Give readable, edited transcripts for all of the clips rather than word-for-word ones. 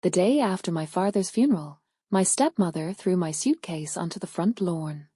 The day after my father's funeral, my stepmother threw my suitcase onto the front lawn.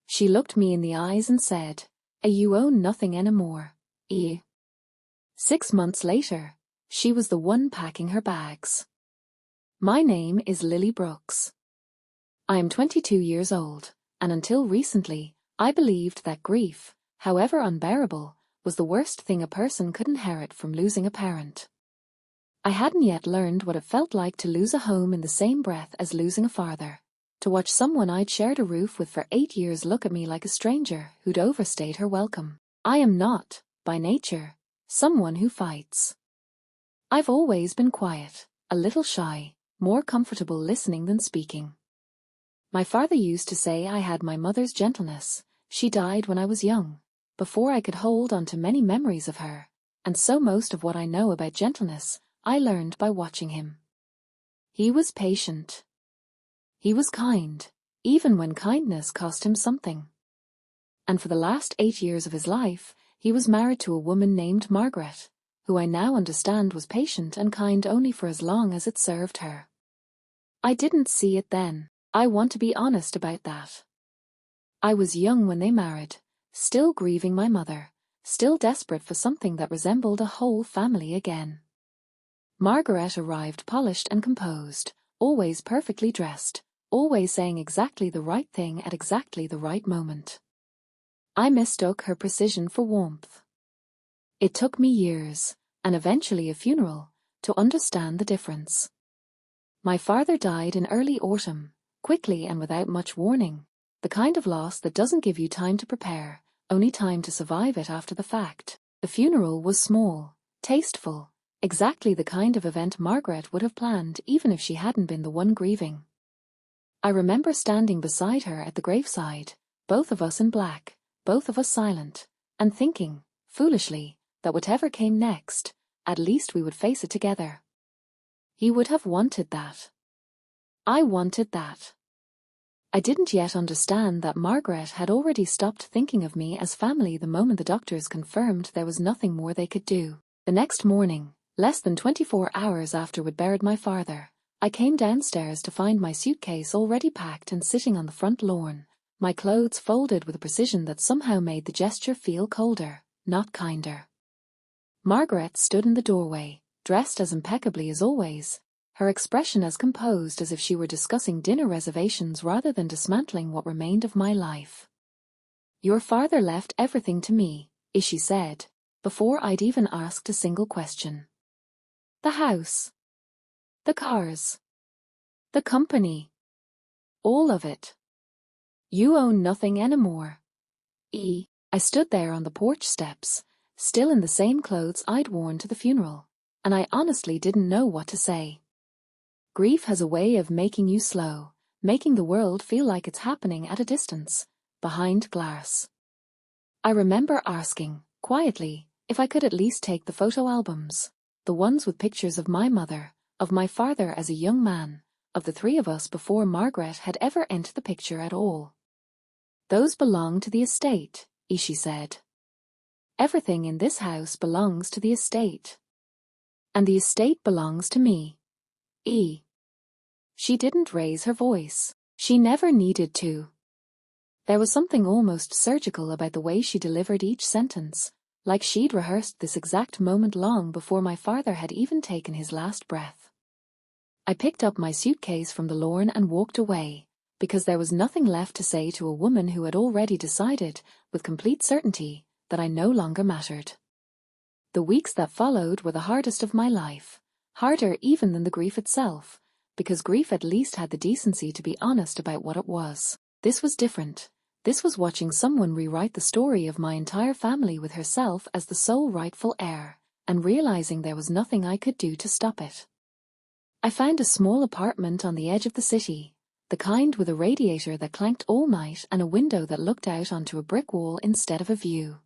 She looked me in the eyes and said, "You own nothing anymore, eh?" 6 months later, she was the one packing her bags. My name is Lily Brooks. I am 22 years old, and until recently, I believed that grief, however unbearable, was the worst thing a person could inherit from losing a parent. I hadn't yet learned what it felt like to lose a home in the same breath as losing a father, to watch someone I'd shared a roof with for 8 years look at me like a stranger who'd overstayed her welcome. I am not, by nature, someone who fights. I've always been quiet, a little shy, more comfortable listening than speaking. My father used to say I had my mother's gentleness. She died when I was young, before I could hold on to many memories of her, and so most of what I know about gentleness, I learned by watching him. He was patient. He was kind, even when kindness cost him something. And for the last 8 years of his life, he was married to a woman named Margaret, who I now understand was patient and kind only for as long as it served her. I didn't see it then. I want to be honest about that. I was young when they married, still grieving my mother, still desperate for something that resembled a whole family again. Margaret arrived polished and composed, always perfectly dressed, always saying exactly the right thing at exactly the right moment. I mistook her precision for warmth. It took me years, and eventually a funeral, to understand the difference. My father died in early autumn, quickly and without much warning, the kind of loss that doesn't give you time to prepare, only time to survive it after the fact. The funeral was small, tasteful, exactly the kind of event Margaret would have planned even if she hadn't been the one grieving. I remember standing beside her at the graveside, both of us in black, both of us silent, and thinking, foolishly, that whatever came next, at least we would face it together. He would have wanted that. I wanted that. I didn't yet understand that Margaret had already stopped thinking of me as family the moment the doctors confirmed there was nothing more they could do. The next morning, less than 24 hours after we'd buried my father, I came downstairs to find my suitcase already packed and sitting on the front lawn, my clothes folded with a precision that somehow made the gesture feel colder, not kinder. Margaret stood in the doorway, dressed as impeccably as always, her expression as composed as if she were discussing dinner reservations rather than dismantling what remained of my life. "Your father left everything to me," she said, before I'd even asked a single question. "The house. The cars. The company. All of it. You own nothing anymore." I stood there on the porch steps, still in the same clothes I'd worn to the funeral, and I honestly didn't know what to say. Grief has a way of making you slow, making the world feel like it's happening at a distance, behind glass. I remember asking, quietly, if I could at least take the photo albums, the ones with pictures of my mother, of my father as a young man, of the three of us before Margaret had ever entered the picture at all. "Those belong to the estate," she said. "Everything in this house belongs to the estate. And the estate belongs to me. She didn't raise her voice. She never needed to. There was something almost surgical about the way she delivered each sentence, like she'd rehearsed this exact moment long before my father had even taken his last breath. I picked up my suitcase from the lawn and walked away, because there was nothing left to say to a woman who had already decided, with complete certainty, that I no longer mattered. The weeks that followed were the hardest of my life, harder even than the grief itself, because grief at least had the decency to be honest about what it was. This was different. This was watching someone rewrite the story of my entire family with herself as the sole rightful heir, and realizing there was nothing I could do to stop it. I found a small apartment on the edge of the city, the kind with a radiator that clanked all night and a window that looked out onto a brick wall instead of a view.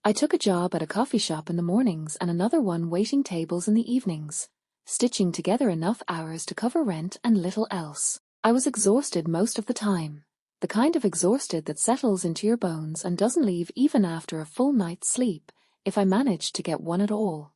I took a job at a coffee shop in the mornings and another one waiting tables in the evenings, stitching together enough hours to cover rent and little else. I was exhausted most of the time, the kind of exhausted that settles into your bones and doesn't leave even after a full night's sleep, if I managed to get one at all.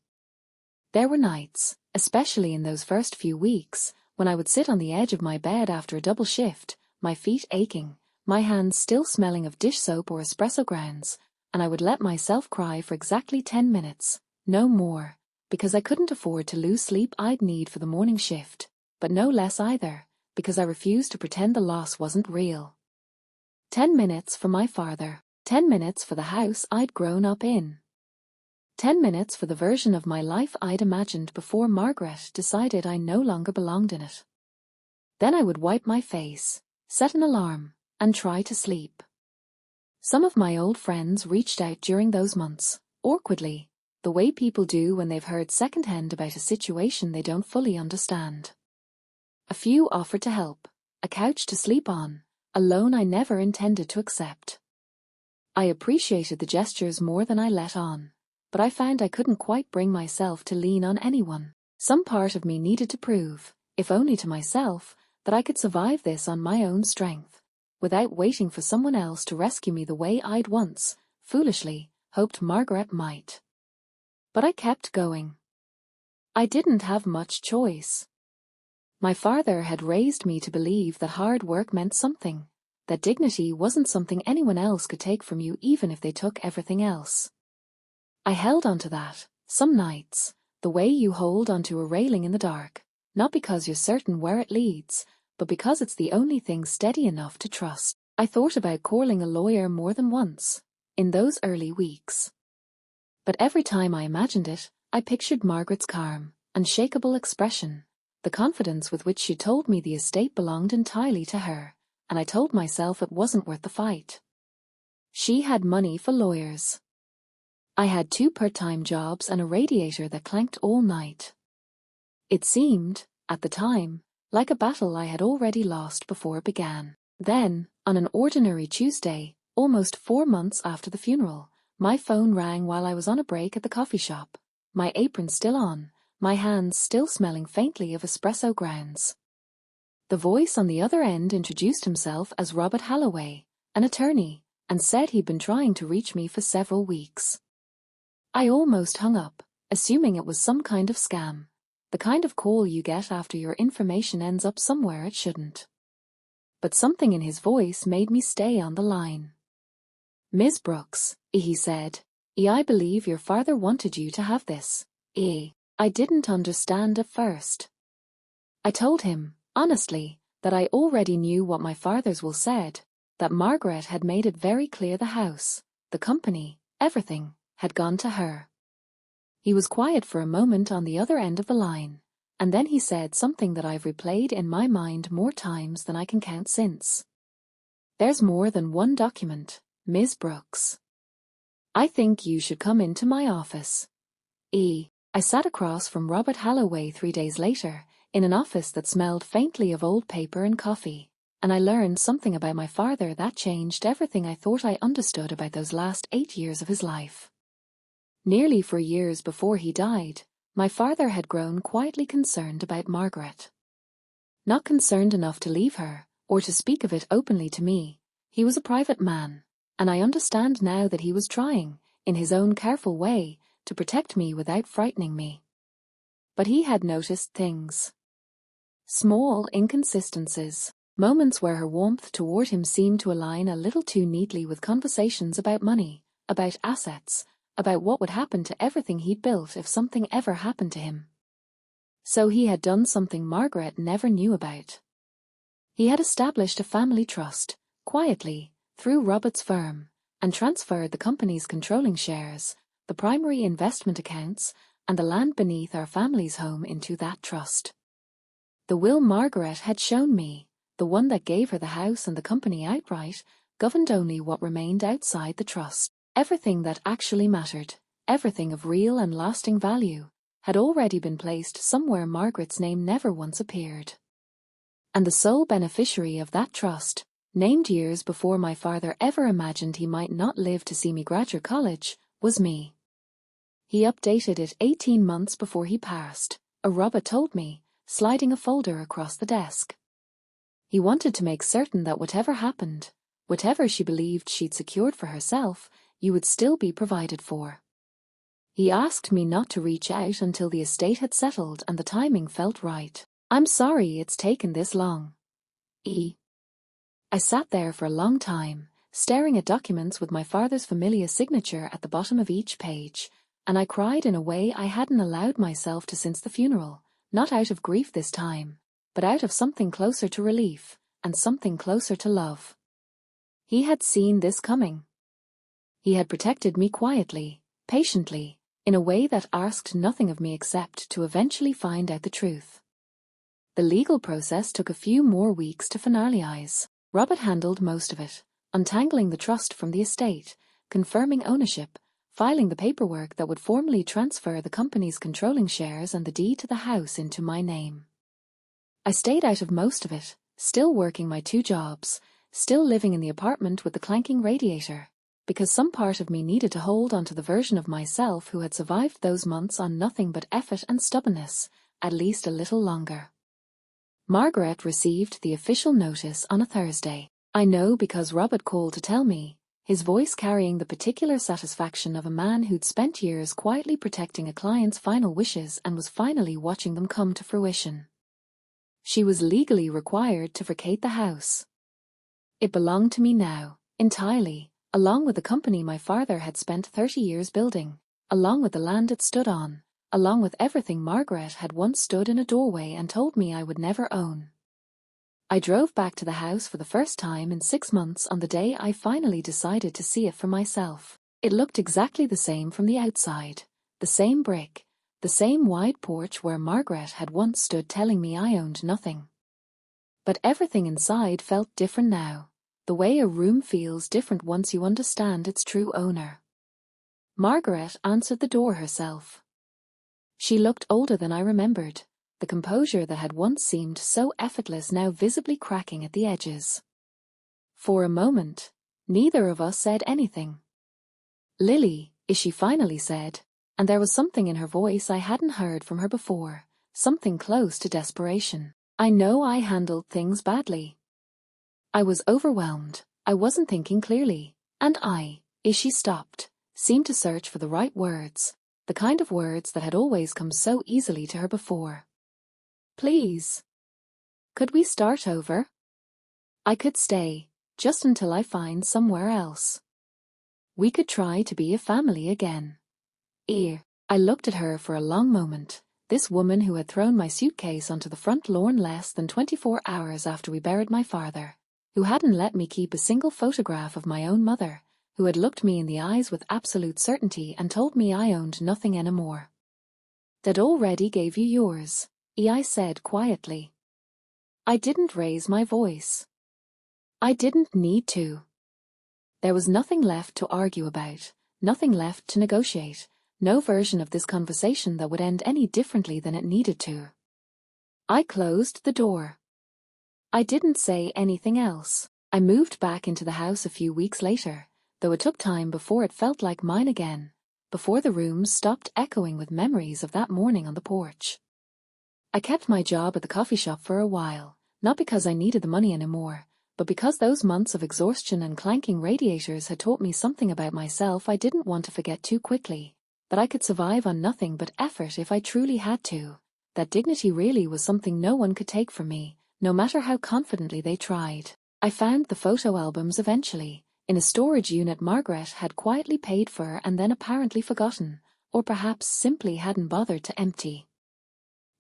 There were nights, especially in those first few weeks, when I would sit on the edge of my bed after a double shift, my feet aching, my hands still smelling of dish soap or espresso grounds, and I would let myself cry for exactly 10 minutes, no more, because I couldn't afford to lose sleep I'd need for the morning shift, but no less either, because I refused to pretend the loss wasn't real. 10 minutes for my father, 10 minutes for the house I'd grown up in. 10 minutes for the version of my life I'd imagined before Margaret decided I no longer belonged in it. Then I would wipe my face, set an alarm, and try to sleep. Some of my old friends reached out during those months, awkwardly, the way people do when they've heard secondhand about a situation they don't fully understand. A few offered to help, a couch to sleep on, a loan I never intended to accept. I appreciated the gestures more than I let on, but I found I couldn't quite bring myself to lean on anyone. Some part of me needed to prove, if only to myself, that I could survive this on my own strength, without waiting for someone else to rescue me the way I'd once, foolishly, hoped Margaret might. But I kept going. I didn't have much choice. My father had raised me to believe that hard work meant something, that dignity wasn't something anyone else could take from you even if they took everything else. I held on to that, some nights, the way you hold onto a railing in the dark, not because you're certain where it leads, but because it's the only thing steady enough to trust. I thought about calling a lawyer more than once, in those early weeks. But every time I imagined it, I pictured Margaret's calm, unshakable expression, the confidence with which she told me the estate belonged entirely to her, and I told myself it wasn't worth the fight. She had money for lawyers. I had 2 part-time jobs and a radiator that clanked all night. It seemed, at the time, like a battle I had already lost before it began. Then, on an ordinary Tuesday, almost 4 months after the funeral, my phone rang while I was on a break at the coffee shop, my apron still on, my hands still smelling faintly of espresso grounds. The voice on the other end introduced himself as Robert Holloway, an attorney, and said he'd been trying to reach me for several weeks. I almost hung up, assuming it was some kind of scam, the kind of call you get after your information ends up somewhere it shouldn't. But something in his voice made me stay on the line. "Ms. Brooks," he said, "I believe your father wanted you to have this." I didn't understand at first. I told him, honestly, that I already knew what my father's will said, that Margaret had made it very clear the house, the company, everything, had gone to her. He was quiet for a moment on the other end of the line, and then he said something that I've replayed in my mind more times than I can count since. "There's more than one document, Ms. Brooks. I think you should come into my office." I sat across from Robert Holloway 3 days later, in an office that smelled faintly of old paper and coffee, and I learned something about my father that changed everything I thought I understood about those last 8 years of his life. Nearly 4 years before he died, my father had grown quietly concerned about Margaret. Not concerned enough to leave her, or to speak of it openly to me. He was a private man, and I understand now that he was trying, in his own careful way, to protect me without frightening me. But he had noticed things. Small inconsistencies, moments where her warmth toward him seemed to align a little too neatly with conversations about money, about assets, about what would happen to everything he'd built if something ever happened to him. So he had done something Margaret never knew about. He had established a family trust, quietly, through Robert's firm, and transferred the company's controlling shares, the primary investment accounts, and the land beneath our family's home into that trust. The will Margaret had shown me, the one that gave her the house and the company outright, governed only what remained outside the trust. Everything that actually mattered, everything of real and lasting value, had already been placed somewhere Margaret's name never once appeared. And the sole beneficiary of that trust, named years before my father ever imagined he might not live to see me graduate college, was me. He updated it 18 months before he passed, Robert told me, sliding a folder across the desk. He wanted to make certain that whatever happened, whatever she believed she'd secured for herself, you would still be provided for. He asked me not to reach out until the estate had settled and the timing felt right. I'm sorry it's taken this long. I sat there for a long time, staring at documents with my father's familiar signature at the bottom of each page, and I cried in a way I hadn't allowed myself to since the funeral, not out of grief this time, but out of something closer to relief, and something closer to love. He had seen this coming. He had protected me quietly, patiently, in a way that asked nothing of me except to eventually find out the truth. The legal process took a few more weeks to finalize. Robert handled most of it, untangling the trust from the estate, confirming ownership, filing the paperwork that would formally transfer the company's controlling shares and the deed to the house into my name. I stayed out of most of it, still working my 2 jobs, still living in the apartment with the clanking radiator, because some part of me needed to hold on to the version of myself who had survived those months on nothing but effort and stubbornness, at least a little longer. Margaret received the official notice on a Thursday. I know because Robert called to tell me, his voice carrying the particular satisfaction of a man who'd spent years quietly protecting a client's final wishes and was finally watching them come to fruition. She was legally required to vacate the house. It belonged to me now, entirely, along with the company my father had spent 30 years building, along with the land it stood on, along with everything Margaret had once stood in a doorway and told me I would never own. I drove back to the house for the first time in 6 months on the day I finally decided to see it for myself. It looked exactly the same from the outside, the same brick, the same wide porch where Margaret had once stood telling me I owned nothing. But everything inside felt different now, the way a room feels different once you understand its true owner. Margaret answered the door herself. She looked older than I remembered, the composure that had once seemed so effortless now visibly cracking at the edges. For a moment, neither of us said anything. "Lily," she finally said, and there was something in her voice I hadn't heard from her before, something close to desperation. "I know I handled things badly. I was overwhelmed, I wasn't thinking clearly, and she stopped, seemed to search for the right words, the kind of words that had always come so easily to her before. "Please. Could we start over? I could stay, just until I find somewhere else. We could try to be a family again." I looked at her for a long moment, this woman who had thrown my suitcase onto the front lawn less than 24 hours after we buried my father, who hadn't let me keep a single photograph of my own mother, who had looked me in the eyes with absolute certainty and told me I owned nothing anymore. "Dad already gave you yours," I said quietly. I didn't raise my voice. I didn't need to. There was nothing left to argue about, nothing left to negotiate, no version of this conversation that would end any differently than it needed to. I closed the door. I didn't say anything else. I moved back into the house a few weeks later, though it took time before it felt like mine again, before the rooms stopped echoing with memories of that morning on the porch. I kept my job at the coffee shop for a while, not because I needed the money anymore, but because those months of exhaustion and clanking radiators had taught me something about myself I didn't want to forget too quickly, that I could survive on nothing but effort if I truly had to, that dignity really was something no one could take from me, no matter how confidently they tried. I found the photo albums eventually, in a storage unit Margaret had quietly paid for and then apparently forgotten, or perhaps simply hadn't bothered to empty.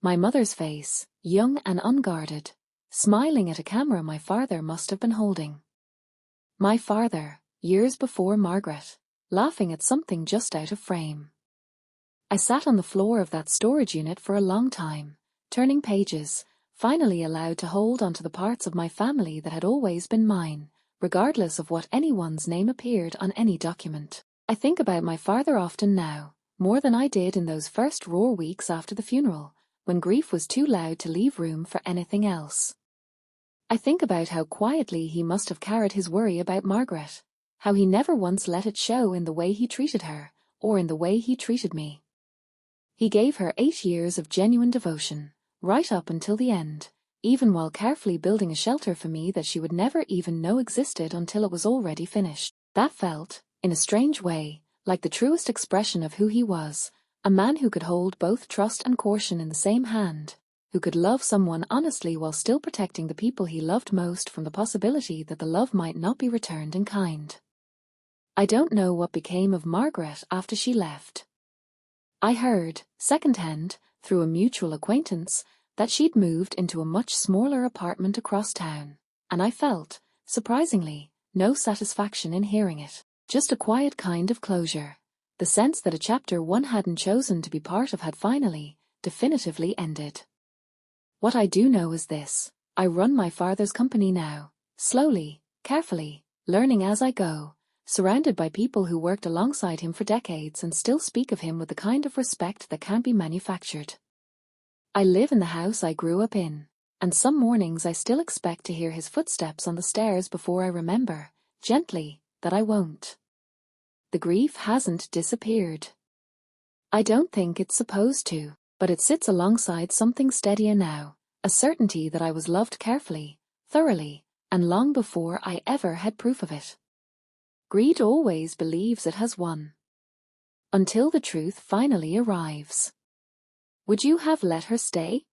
My mother's face, young and unguarded, smiling at a camera my father must have been holding. My father, years before Margaret, laughing at something just out of frame. I sat on the floor of that storage unit for a long time, turning pages, finally allowed to hold onto the parts of my family that had always been mine, regardless of what anyone's name appeared on any document. I think about my father often now, more than I did in those first raw weeks after the funeral, when grief was too loud to leave room for anything else. I think about how quietly he must have carried his worry about Margaret, how he never once let it show in the way he treated her, or in the way he treated me. He gave her 8 years of genuine devotion, right up until the end, even while carefully building a shelter for me that she would never even know existed until it was already finished. That felt, in a strange way, like the truest expression of who he was, a man who could hold both trust and caution in the same hand, who could love someone honestly while still protecting the people he loved most from the possibility that the love might not be returned in kind. I don't know what became of Margaret after she left. I heard, secondhand, through a mutual acquaintance, that she'd moved into a much smaller apartment across town, and I felt, surprisingly, no satisfaction in hearing it, just a quiet kind of closure, the sense that a chapter one hadn't chosen to be part of had finally, definitively ended. What I do know is this: I run my father's company now, slowly, carefully, learning as I go, surrounded by people who worked alongside him for decades and still speak of him with the kind of respect that can't be manufactured. I live in the house I grew up in, and some mornings I still expect to hear his footsteps on the stairs before I remember, gently, that I won't. The grief hasn't disappeared. I don't think it's supposed to, but it sits alongside something steadier now, a certainty that I was loved carefully, thoroughly, and long before I ever had proof of it. Greed always believes it has won. Until the truth finally arrives. Would you have let her stay?